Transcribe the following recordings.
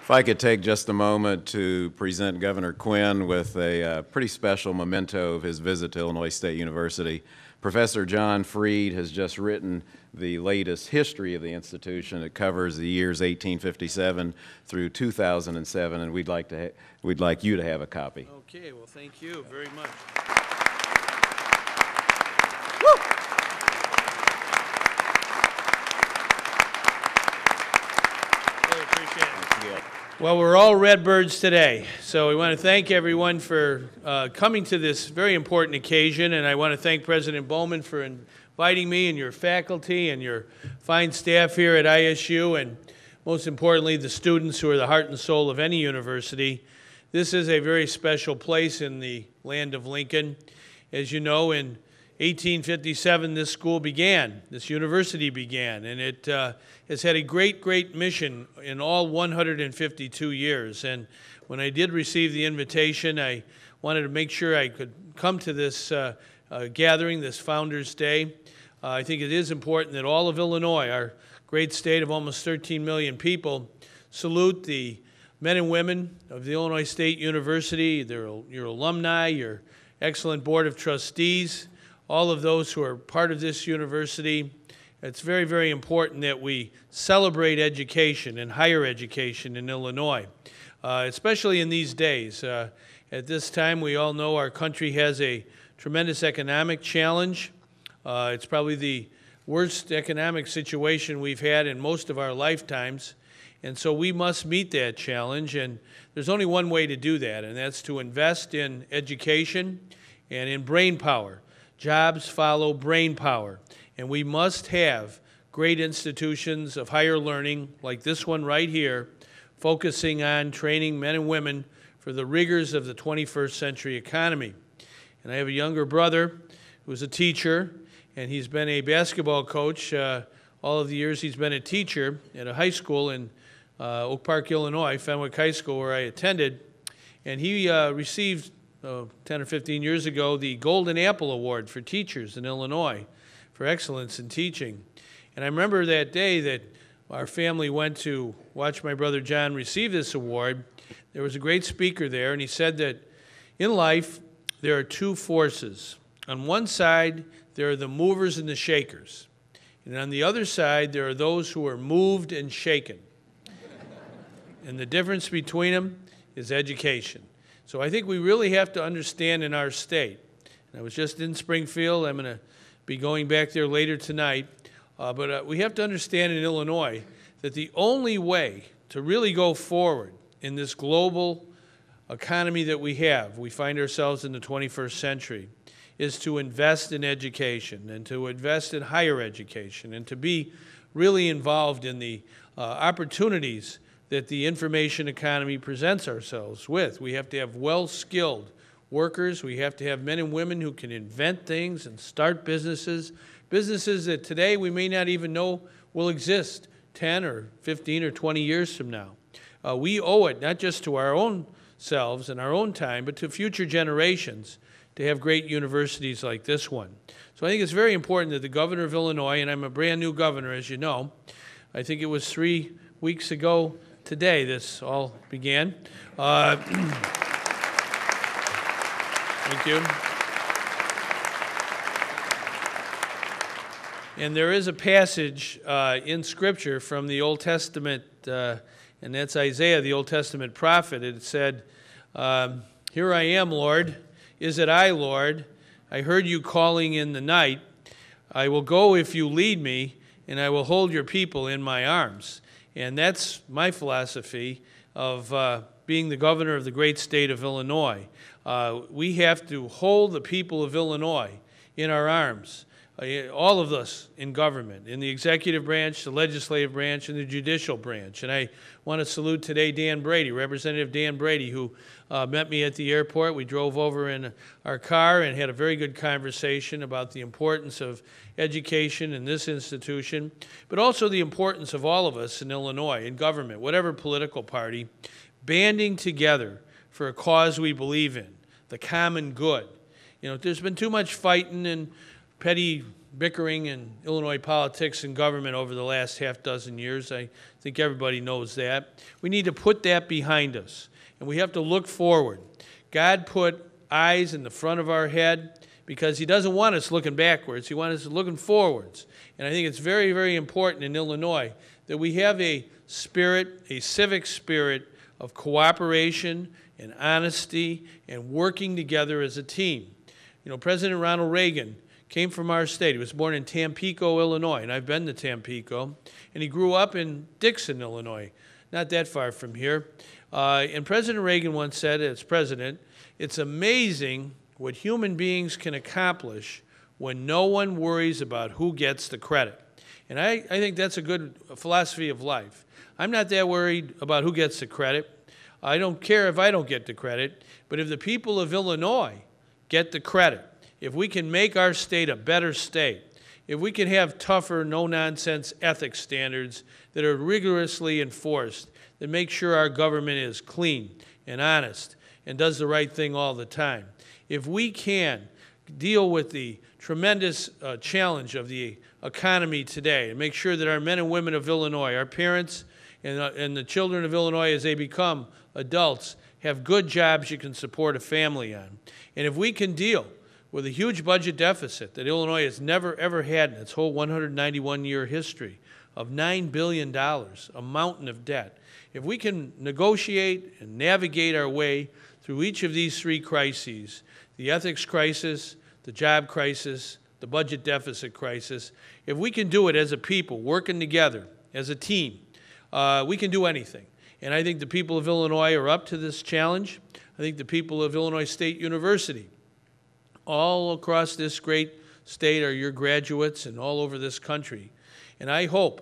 If I could take just a moment to present Governor Quinn with a pretty special memento of his visit to Illinois State University. Professor John Freed has just written the latest history of the institution. It covers the years 1857 through 2007, and we'd like you to have a copy. Okay, well, thank you very much. Really appreciate it. Well, we're all Redbirds today, so we want to thank everyone for coming to this very important occasion, and I want to thank President Bowman for inviting me and your faculty and your fine staff here at ISU, and most importantly, the students who are the heart and soul of any university. This is a very special place in the land of Lincoln. As you know, in 1857, this school began, this university began, and it has had a great, great mission in all 152 years. And when I did receive the invitation, I wanted to make sure I could come to this gathering, this Founders Day. I think it is important that all of Illinois, our great state of almost 13 million people, salute the men and women of the Illinois State University, your alumni, your excellent Board of Trustees, all of those who are part of this university. It's very, very important that we celebrate education and higher education in Illinois, especially in these days. At this time, we all know our country has a tremendous economic challenge. It's probably the worst economic situation we've had in most of our lifetimes, and so we must meet that challenge, and there's only one way to do that, and that's to invest in education and in brain power. Jobs follow brain power, and we must have great institutions of higher learning like this one right here, focusing on training men and women for the rigors of the 21st century economy. And I have a younger brother who's a teacher, and he's been a basketball coach all of the years he's been a teacher at a high school in Oak Park, Illinois, Fenwick High School, where I attended, and he received 10 or 15 years ago, the Golden Apple Award for teachers in Illinois for excellence in teaching. And I remember that day that our family went to watch my brother John receive this award. There was a great speaker there, and he said that in life there are two forces. On one side, there are the movers and the shakers. And on the other side, there are those who are moved and shaken. And the difference between them is education. So I think we really have to understand in our state, and I was just in Springfield, I'm going to be going back there later tonight, but we have to understand in Illinois that the only way to really go forward in this global economy that we find ourselves in the 21st century, is to invest in education and to invest in higher education and to be really involved in the opportunities that the information economy presents ourselves with. We have to have well-skilled workers. We have to have men and women who can invent things and start businesses that today we may not even know will exist 10 or 15 or 20 years from now. We owe it not just to our own selves and our own time, but to future generations to have great universities like this one. So I think it's very important that the governor of Illinois, and I'm a brand new governor, as you know, I think it was 3 weeks ago today this all began. Thank you. And there is a passage in Scripture from the Old Testament, and that's Isaiah, the Old Testament prophet. It said, "Here I am, Lord. Is it I, Lord? I heard you calling in the night. I will go if you lead me, and I will hold your people in my arms." And that's my philosophy of being the governor of the great state of Illinois. We have to hold the people of Illinois in our arms, all of us in government, in the executive branch, the legislative branch, and the judicial branch. And I want to salute today Dan Brady, Representative Dan Brady, who met me at the airport. We drove over in our car and had a very good conversation about the importance of education in this institution, but also the importance of all of us in Illinois, in government, whatever political party, banding together for a cause we believe in, the common good. You know, there's been too much fighting and petty bickering in Illinois politics and government over the last half dozen years. I think everybody knows that. We need to put that behind us, and we have to look forward. God put eyes in the front of our head because he doesn't want us looking backwards. He wants us looking forwards. And I think it's very, very important in Illinois that we have a spirit, a civic spirit of cooperation and honesty and working together as a team. You know, President Ronald Reagan came from our state. He was born in Tampico, Illinois, and I've been to Tampico. And he grew up in Dixon, Illinois, not that far from here. And President Reagan once said, as president, it's amazing what human beings can accomplish when no one worries about who gets the credit. And I think that's a good philosophy of life. I'm not that worried about who gets the credit. I don't care if I don't get the credit, but if the people of Illinois get the credit, if we can make our state a better state, if we can have tougher, no-nonsense ethics standards that are rigorously enforced, that make sure our government is clean and honest and does the right thing all the time, if we can deal with the tremendous challenge of the economy today and make sure that our men and women of Illinois, our parents and the children of Illinois as they become adults, have good jobs you can support a family on. And if we can deal with a huge budget deficit that Illinois has never, ever had in its whole 191-year history of $9 billion, a mountain of debt, if we can negotiate and navigate our way through each of these three crises, the ethics crisis, the job crisis, the budget deficit crisis, if we can do it as a people, working together as a team, we can do anything. And I think the people of Illinois are up to this challenge. I think the people of Illinois State University, all across this great state, are your graduates and all over this country. And I hope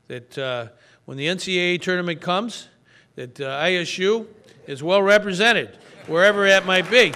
that when the NCAA tournament comes, that ISU is well represented, wherever that might be.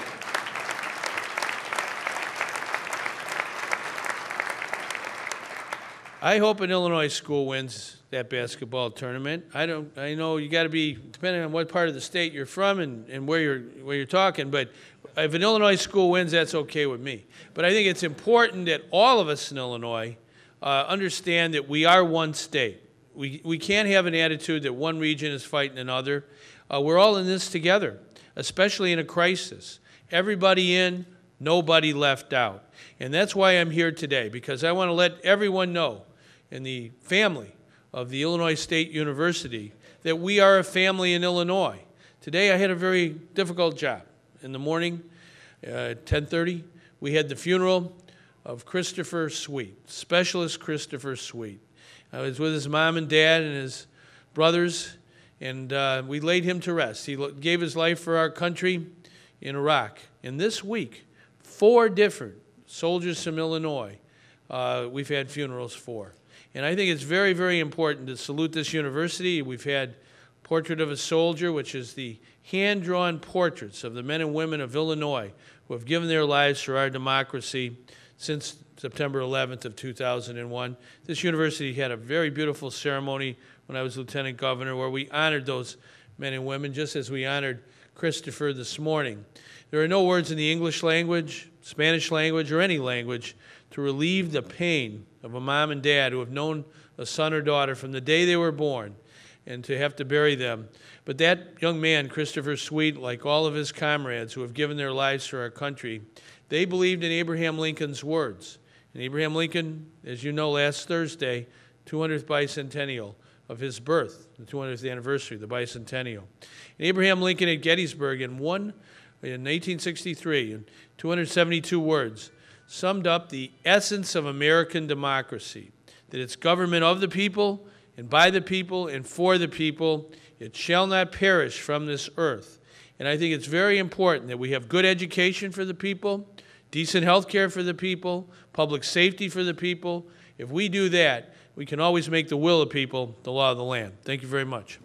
I hope an Illinois school wins that basketball tournament. I know you got to be, depending on what part of the state you're from and where you're talking, but if an Illinois school wins, that's okay with me. But I think it's important that all of us in Illinois understand that we are one state. We can't have an attitude that one region is fighting another. We're all in this together, especially in a crisis. Everybody in, nobody left out. And that's why I'm here today, because I want to let everyone know in the family of the Illinois State University that we are a family in Illinois. Today I had a very difficult job. In the morning, at 10:30, we had the funeral of Christopher Sweet, Specialist Christopher Sweet. I was with his mom and dad and his brothers, and we laid him to rest. He gave his life for our country in Iraq. And this week, 4 different soldiers from Illinois we've had funerals for. And I think it's very, very important to salute this university. We've had Portrait of a Soldier, which is the hand-drawn portraits of the men and women of Illinois who have given their lives for our democracy since September 11th of 2001. This university had a very beautiful ceremony when I was lieutenant governor where we honored those men and women just as we honored Christopher this morning. There are no words in the English language, Spanish language, or any language to relieve the pain of a mom and dad who have known a son or daughter from the day they were born and to have to bury them. But that young man, Christopher Sweet, like all of his comrades who have given their lives for our country, they believed in Abraham Lincoln's words. And Abraham Lincoln, as you know, last Thursday, 200th bicentennial of his birth, the 200th anniversary of the bicentennial. And Abraham Lincoln at Gettysburg in 1863, in 272 words, summed up the essence of American democracy, that it's government of the people and by the people and for the people. It shall not perish from this earth. And I think it's very important that we have good education for the people, decent health care for the people, public safety for the people. If we do that, we can always make the will of people the law of the land. Thank you very much.